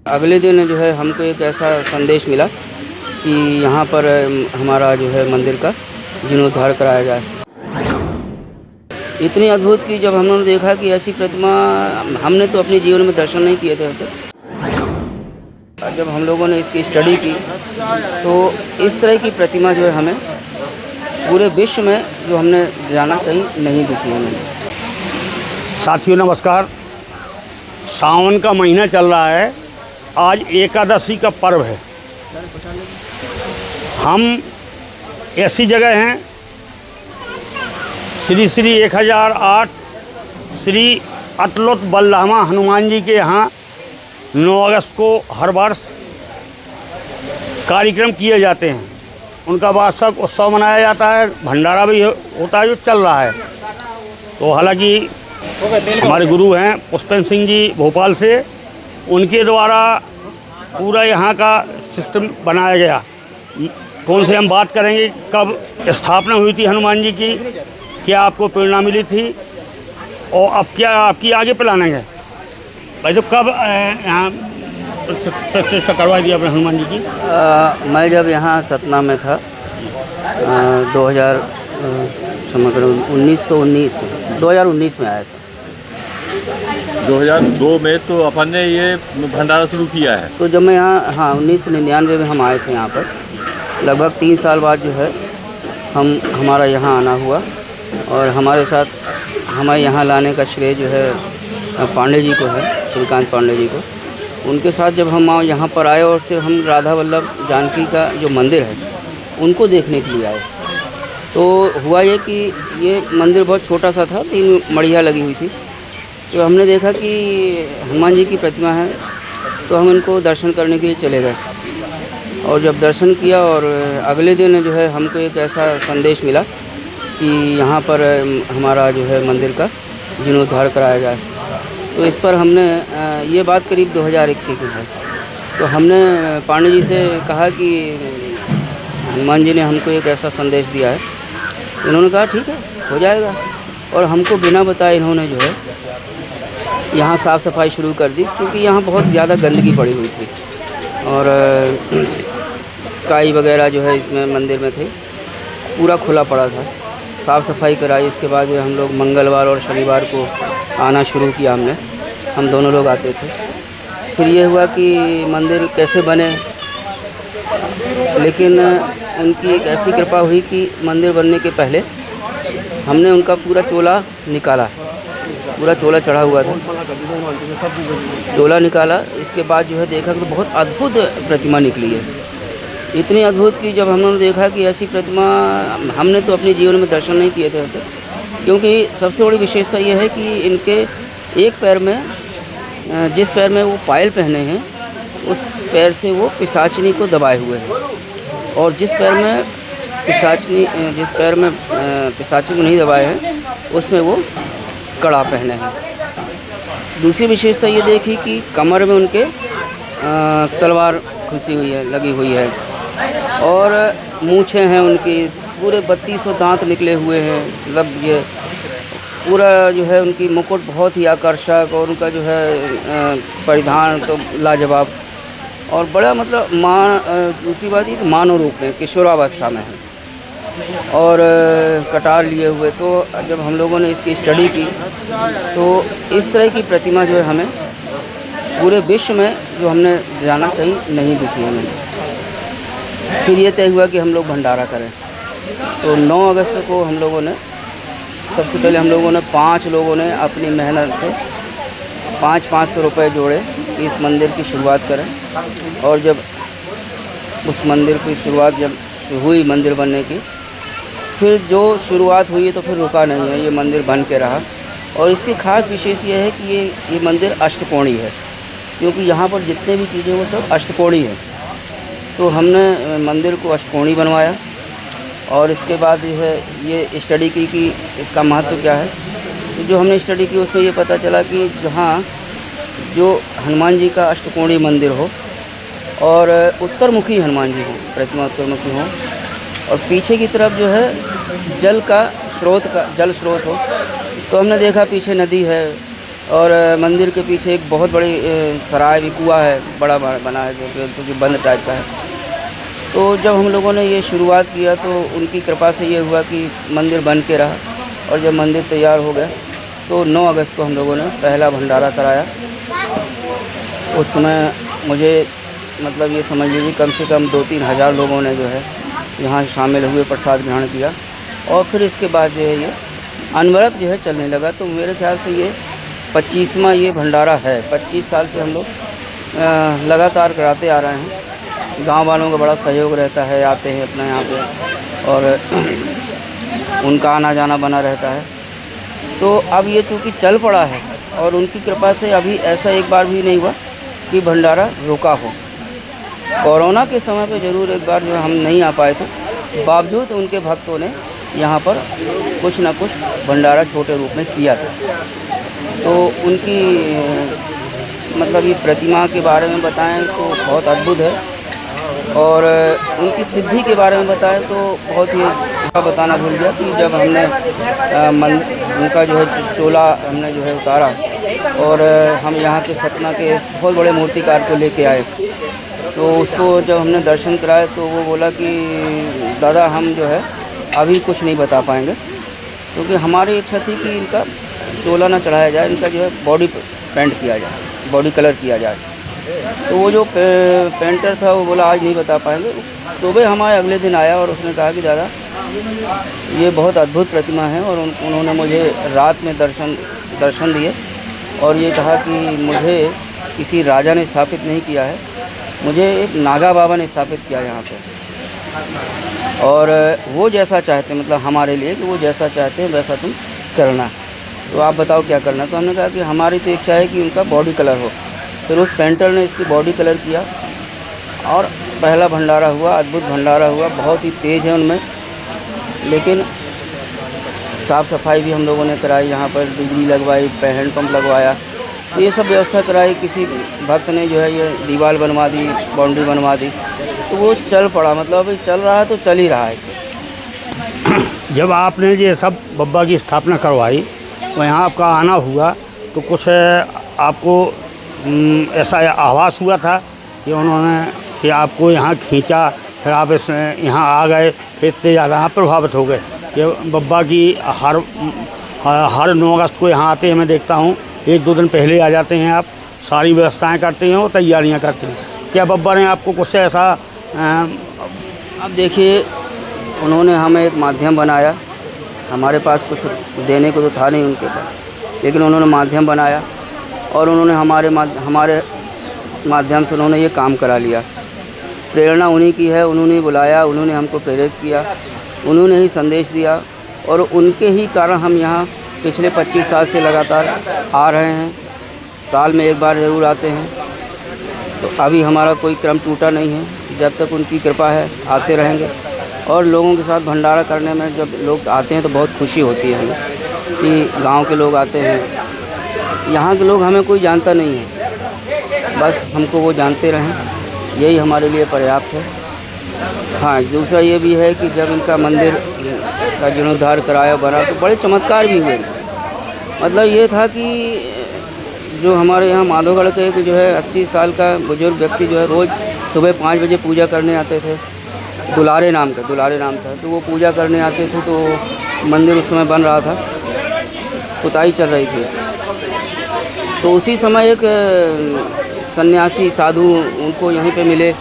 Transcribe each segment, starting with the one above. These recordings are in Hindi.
अगले दिन जो है हमको एक ऐसा संदेश मिला कि यहाँ पर हमारा जो है मंदिर का जीर्णोद्धार कराया जाए। इतनी अद्भुत कि जब हमने देखा कि ऐसी प्रतिमा हमने तो अपने जीवन में दर्शन नहीं किए थे ऐसे। जब हम लोगों ने इसकी स्टडी की तो इस तरह की प्रतिमा जो है हमें पूरे विश्व में जो हमने जाना कहीं नहीं दिखी हमें। साथियों नमस्कार। सावन का महीना चल रहा है। आज एकादशी का पर्व है। हम ऐसी जगह हैं श्री श्री 1008 श्री अतुलत बलधामा हनुमान जी के यहाँ 9 अगस्त को हर वर्ष कार्यक्रम किए जाते हैं। उनका वार्षिक उत्सव मनाया जाता है, भंडारा भी होता है जो चल रहा है। तो हालांकि हमारे गुरु हैं पुष्पेंद्र सिंह जी भोपाल से, उनके द्वारा पूरा यहाँ का सिस्टम बनाया गया। कौन से हम बात करेंगे, कब स्थापना हुई थी हनुमान जी की, क्या आपको प्रेरणा मिली थी और अब क्या आपकी आगे प्लानिंग है भाई। तो कब यहाँ प्रतिष्ठा करवाई थी आपने हनुमान जी की? मैं जब यहाँ सतना में था 2019 में आया था। 2002 में तो अपन ने ये भंडारा शुरू किया है। तो जब मैं यहाँ 1999 में हम आए थे यहाँ पर, लगभग 3 साल बाद जो है हमारा यहाँ आना हुआ। और हमारे साथ हमें यहाँ लाने का श्रेय जो है पांडे जी को है, श्रीकांत पांडे जी को। उनके साथ जब हम यहाँ पर आए और सिर्फ हम राधा वल्लभ जानकी का जो मंदिर है उनको देखने के लिए आए। तो हुआ ये कि ये मंदिर बहुत छोटा सा था, 3 मढ़िया लगी हुई थी। तो हमने देखा कि हनुमान जी की प्रतिमा है, तो हम इनको दर्शन करने के लिए चले गए। और जब दर्शन किया और अगले दिन जो है हमको एक ऐसा संदेश मिला कि यहाँ पर हमारा जो है मंदिर का जीर्णोद्धार कराया जाए। तो इस पर हमने ये बात करीब 2021 की है। तो हमने पांडे जी से कहा कि हनुमान जी ने हमको एक ऐसा संदेश दिया है। इन्होंने कहा ठीक है, हो जाएगा। और हमको बिना बताए इन्होंने जो है यहाँ साफ़ सफाई शुरू कर दी, क्योंकि यहाँ बहुत ज़्यादा गंदगी पड़ी हुई थी और काई वगैरह जो है इसमें मंदिर में थे, पूरा खुला पड़ा था। साफ़ सफाई कराई। इसके बाद जो हम लोग मंगलवार और शनिवार को आना शुरू किया हम दोनों लोग आते थे। फिर ये हुआ कि मंदिर कैसे बने, लेकिन उनकी एक ऐसी कृपा हुई कि मंदिर बनने के पहले हमने उनका पूरा चोला निकाला। पूरा चोला चढ़ा हुआ था, चोला निकाला। इसके बाद जो है देखा तो बहुत अद्भुत प्रतिमा निकली है। इतनी अद्भुत कि जब हमने देखा कि ऐसी प्रतिमा हमने तो अपने जीवन में दर्शन नहीं किए थे ऐसे। क्योंकि सबसे बड़ी विशेषता ये है कि इनके एक पैर में, जिस पैर में वो पायल पहने हैं, उस पैर से वो पिशाचिनी को दबाए हुए हैं। और जिस पैर में पिशाचिनी को नहीं दबाए हैं, उसमें वो कड़ा पहने हैं। दूसरी विशेषता ये देखी कि कमर में उनके तलवार खुशी हुई है, लगी हुई है। और मूँछें हैं उनकी, पूरे 32 दांत निकले हुए हैं। मतलब ये पूरा जो है उनकी मुकुट बहुत ही आकर्षक, और उनका जो है परिधान तो लाजवाब। और बड़ा मतलब दूसरी बात ये मानव रूप में, किशोरावस्था में है और कटार लिए हुए। तो जब हम लोगों ने इसकी स्टडी की तो इस तरह की प्रतिमा जो है हमें पूरे विश्व में जो हमने जाना कहीं नहीं दिखी हमें। फिर ये तय हुआ कि हम लोग भंडारा करें। तो 9 अगस्त को हम लोगों ने, सबसे पहले हम लोगों ने 5 लोगों ने अपनी मेहनत से 500 रुपये जोड़े कि इस मंदिर की शुरुआत करें। और जब उस मंदिर की शुरुआत जब हुई मंदिर बनने की, फिर जो शुरुआत हुई तो फिर रुका नहीं है, ये मंदिर बन के रहा। और इसकी ख़ास विशेष ये है कि ये मंदिर अष्टकोणी है, क्योंकि यहाँ पर जितने भी चीज़ें वो सब अष्टकोणी है। तो हमने मंदिर को अष्टकोणी बनवाया। और इसके बाद जो है ये स्टडी की कि इसका महत्व क्या है। तो जो हमने स्टडी की उसमें ये पता चला कि जहाँ जो हनुमान जी का अष्टकोणी मंदिर हो और उत्तरमुखी हनुमान जी हो, प्रतिमा उत्तरमुखी हो, और पीछे की तरफ जो है जल स्रोत हो। तो हमने देखा पीछे नदी है और मंदिर के पीछे एक बहुत बड़ी सराय भी कुआं है, बड़ा बना है जो कि बंद टाइप का है। तो जब हम लोगों ने ये शुरुआत किया तो उनकी कृपा से ये हुआ कि मंदिर बन के रहा, और जब मंदिर तैयार हो गया तो 9 अगस्त को हम लोगों ने पहला भंडारा कराया। उस समय मुझे मतलब ये समझ लीजिए कम से कम 2-3 हज़ार लोगों ने जो है यहाँ शामिल हुए, प्रसाद ग्रहण किया। और फिर इसके बाद जो है ये अनवरत जो है चलने लगा। तो मेरे ख्याल से ये 25वां ये भंडारा है। 25 साल से हम लोग लगातार कराते आ रहे हैं। गांव वालों का बड़ा सहयोग रहता है, आते हैं अपना यहाँ पे, और उनका आना जाना बना रहता है। तो अब ये चूँकि चल पड़ा है और उनकी कृपा से अभी ऐसा एक बार भी नहीं हुआ कि भंडारा रुका हो। कोरोना के समय पे ज़रूर एक बार जो हम नहीं आ पाए थे, बावजूद उनके भक्तों ने यहाँ पर कुछ ना कुछ भंडारा छोटे रूप में किया था। तो उनकी मतलब ये प्रतिमा के बारे में बताएं तो बहुत अद्भुत है, और उनकी सिद्धि के बारे में बताएं तो बहुत ही बताना भूल गया कि जब हमने उनका जो है चोला हमने जो है उतारा, और हम यहाँ के सतना के बहुत बड़े मूर्तिकार को लेके आए, तो उसको जब हमने दर्शन कराए तो वो बोला कि दादा हम जो है अभी कुछ नहीं बता पाएंगे, क्योंकि हमारी इच्छा थी कि इनका चोला ना चढ़ाया जाए, इनका जो है बॉडी पेंट किया जाए, बॉडी कलर किया जाए। तो वो जो पेंटर था वो बोला आज नहीं बता पाएंगे। सुबह हमारे अगले दिन आया और उसने कहा कि दादा ये बहुत अद्भुत प्रतिमा है, और उन्होंने मुझे रात में दर्शन दिए और ये कहा कि मुझे किसी राजा ने स्थापित नहीं किया है, मुझे एक नागा बाबा ने स्थापित किया यहाँ पे, और वो जैसा चाहते हैं मतलब हमारे लिए कि वो जैसा चाहते हैं वैसा तुम करना। तो आप बताओ क्या करना। तो हमने कहा कि हमारी तो इच्छा है कि उनका बॉडी कलर हो। फिर उस पेंटर ने इसकी बॉडी कलर किया और पहला भंडारा हुआ, अद्भुत भंडारा हुआ। बहुत ही तेज़ है उनमें, लेकिन साफ़ सफाई भी हम लोगों ने कराई, यहाँ पर बिजली लगवाई, हैंड पंप लगवाया, तो ये सब व्यवस्था कराई। किसी भक्त ने जो है ये दीवार बनवा दी, बाउंड्री बनवा दी, तो वो चल पड़ा। मतलब अभी चल रहा है तो चल ही रहा है इसमें। जब आपने ये सब बब्बा की स्थापना करवाई, तो यहाँ आपका आना हुआ, तो कुछ आपको ऐसा आभास हुआ था कि उन्होंने कि आपको यहाँ खींचा, फिर आप इसमें यहाँ आ गए, फिर इतने ज़्यादा आप प्रभावित हो गए कि बब्बा की हर 9 अगस्त को यहाँ आते हैं, मैं देखता हूँ 1-2 दिन पहले आ जाते हैं, आप सारी व्यवस्थाएं करते हैं और तैयारियां करते हैं। क्या बब्बा ने आपको कुछ ऐसा अब देखिए, उन्होंने हमें एक माध्यम बनाया। हमारे पास कुछ देने को तो था नहीं उनके पास, लेकिन उन्होंने माध्यम बनाया और उन्होंने हमारे माध्यम से उन्होंने ये काम करा लिया। प्रेरणा उन्हीं की है, उन्होंने बुलाया, उन्होंने हमको प्रेरित किया, उन्होंने ही संदेश दिया, और उनके ही कारण हम यहाँ पिछले 25 साल से लगातार आ रहे हैं। साल में एक बार ज़रूर आते हैं। तो अभी हमारा कोई क्रम टूटा नहीं है, जब तक उनकी कृपा है आते रहेंगे। और लोगों के साथ भंडारा करने में जब लोग आते हैं तो बहुत खुशी होती है हमें कि गांव के लोग आते हैं। यहाँ के लोग हमें कोई जानता नहीं है, बस हमको वो जानते रहें, यही हमारे लिए पर्याप्त है। हाँ, दूसरा ये भी है कि जब इनका मंदिर का जीर्णोद्धार कराया बना तो बड़े चमत्कार भी हुए। मतलब ये था कि जो हमारे यहाँ माधोगढ़ के एक जो है 80 साल का बुजुर्ग व्यक्ति जो है रोज़ सुबह 5 बजे पूजा करने आते थे। दुलारे नाम था। तो वो पूजा करने आते थे, तो मंदिर उस समय बन रहा था, पुताई चल रही थी। तो उसी समय एक सन्यासी साधु उनको यहीं पे मिले,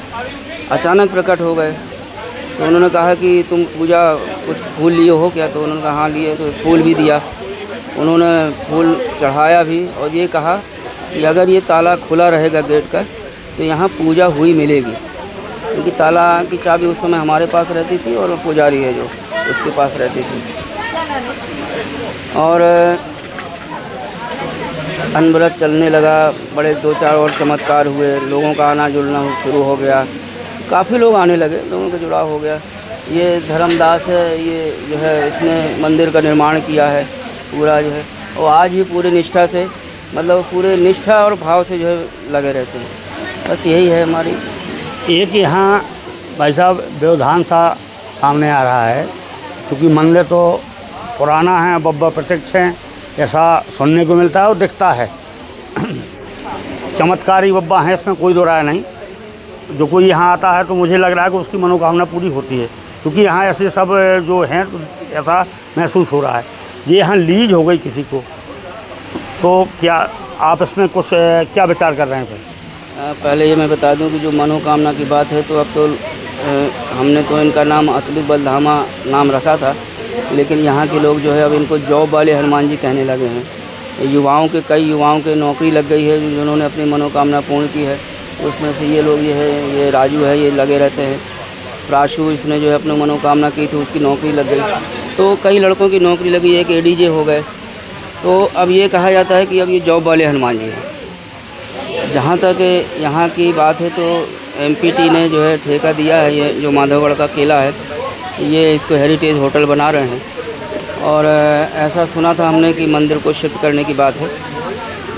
अचानक प्रकट हो गए। तो उन्होंने कहा कि तुम पूजा कुछ फूल लिए हो क्या? तो उन्होंने कहा हाँ लिए। तो फूल भी दिया, उन्होंने फूल चढ़ाया भी, और ये कहा कि अगर ये ताला खुला रहेगा गेट का तो यहाँ पूजा हुई मिलेगी। क्योंकि ताला की चाबी उस समय हमारे पास रहती थी और पुजारी है जो उसके पास रहती थी। और अनवरत चलने लगा। बड़े 2-4 और चमत्कार हुए, लोगों का आना जुड़ना शुरू हो गया, काफ़ी लोग आने लगे, लोगों का जुड़ाव हो गया। ये धर्मदास है, ये जो है इसने मंदिर का निर्माण किया है पूरा जो है, और आज भी पूरे निष्ठा से, मतलब पूरे निष्ठा और भाव से जो है लगे रहते हैं। बस यही है हमारी। एक यहाँ भाई साहब व्यवधान सा सामने आ रहा है, क्योंकि मंदिर तो पुराना है, बब्बा प्रत्यक्ष हैं, ऐसा सुनने को मिलता है और दिखता है। चमत्कारी बब्बा हैं, इसमें कोई दो राय नहीं। जो कोई यहाँ आता है तो मुझे लग रहा है कि उसकी मनोकामना पूरी होती है, क्योंकि यहाँ ऐसे सब जो हैं तो ऐसा महसूस हो रहा है। ये यहाँ लीज हो गई किसी को, तो क्या आप इसमें कुछ क्या विचार कर रहे हैं फिर? पहले ये मैं बता दूं कि जो मनोकामना की बात है तो अब तो हमने तो इनका नाम अतुलित बलधामा नाम रखा था, लेकिन यहाँ के लोग जो है अब इनको जॉब वाले हनुमान जी कहने लगे हैं। कई युवाओं के नौकरी लग गई है जिन्होंने अपनी मनोकामना पूर्ण की है। उसमें से ये लोग ये राजू है, ये लगे रहते हैं। प्राशु, इसने जो है अपनी मनोकामना की थी, उसकी नौकरी लग गई। तो कई लड़कों की नौकरी लगी, एक एडीजे हो गए। तो अब ये कहा जाता है कि अब ये जॉब वाले हनुमान जी हैं। जहाँ तक यहाँ की बात है तो एमपीटी ने जो है ठेका दिया है, ये जो माधवगढ़ का किला है, ये इसको हेरिटेज होटल बना रहे हैं। और ऐसा सुना था हमने कि मंदिर को शिफ्ट करने की बात है।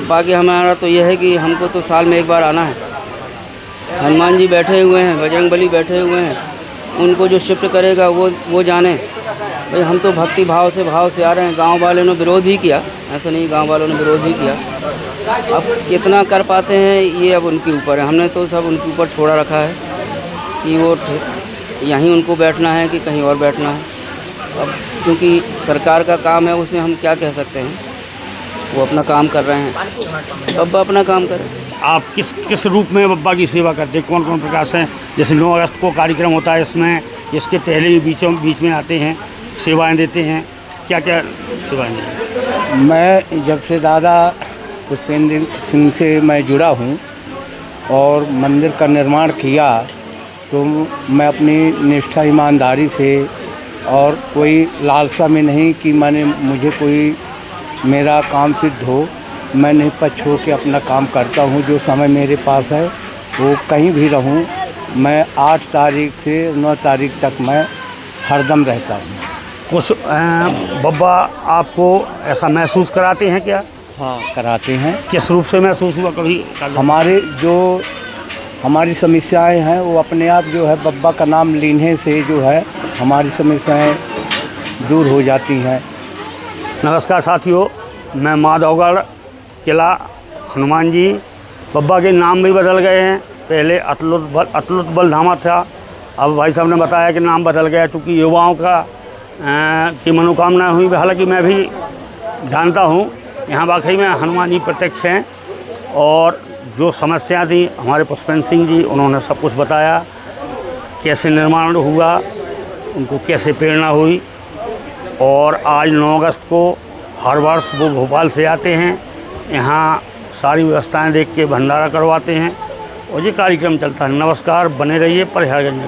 बाकी हमारा तो यह है कि हमको तो साल में एक बार आना है। हनुमान जी बैठे हुए हैं, बजरंगबली बैठे हुए हैं, उनको जो शिफ्ट करेगा वो जाने। भाई हम तो भक्ति भाव से आ रहे हैं। गांव वालों ने विरोध ही किया, ऐसा नहीं, गांव वालों ने विरोध ही किया। अब कितना कर पाते हैं ये अब उनके ऊपर है। हमने तो सब उनके ऊपर छोड़ा रखा है कि वो यहीं उनको बैठना है कि कहीं और बैठना है। अब क्योंकि सरकार का काम है, उसमें हम क्या कह सकते हैं। वो अपना काम कर रहे हैं, बब्बा अपना काम कर रहे हैं। आप किस रूप में बब्बा की सेवा करते हैं? कौन कौन प्रकार से? जैसे 9 अगस्त को कार्यक्रम होता है, इसमें इसके पहले भी बीच में आते हैं, सेवाएं देते हैं, क्या क्या सेवाएं देते हैं? मैं जब से दादा पुष्पेंद्र सिंह से मैं जुड़ा हूँ और मंदिर का निर्माण किया, तो मैं अपनी निष्ठा ईमानदारी से और कोई लालसा में नहीं कि मुझे कोई मेरा काम सिद्ध हो, मैं निष्पक्ष छोड़ के अपना काम करता हूँ। जो समय मेरे पास है वो कहीं भी रहूँ, मैं 8 तारीख से 9 तारीख तक मैं हरदम रहता हूँ। कुछ बब्बा आपको ऐसा महसूस कराते हैं क्या? हाँ, कराते हैं। किस रूप से महसूस हुआ कभी? हमारी समस्याएं हैं वो अपने आप जो है बब्बा का नाम लेने से जो है हमारी समस्याएं दूर हो जाती हैं। नमस्कार साथियों, मैं माधवगढ़ किला हनुमान जी, बब्बा के नाम भी बदल गए हैं। पहले अतुलित बलधामा था, अब भाई साहब ने बताया कि नाम बदल गया, चूँकि युवाओं की मनोकामना हुई। हालांकि मैं भी जानता हूँ यहाँ वाकई में हनुमान जी प्रत्यक्ष हैं, और जो समस्या थी हमारे पुष्पेंद्र सिंह जी, उन्होंने सब कुछ बताया, कैसे निर्माण हुआ, उनको कैसे प्रेरणा हुई। और आज 9 अगस्त को हर वर्ष वो भोपाल से आते हैं, यहाँ सारी व्यवस्थाएं देख के भंडारा करवाते हैं, और ये कार्यक्रम चलता है। नमस्कार, बने रहिए प्रयागराज।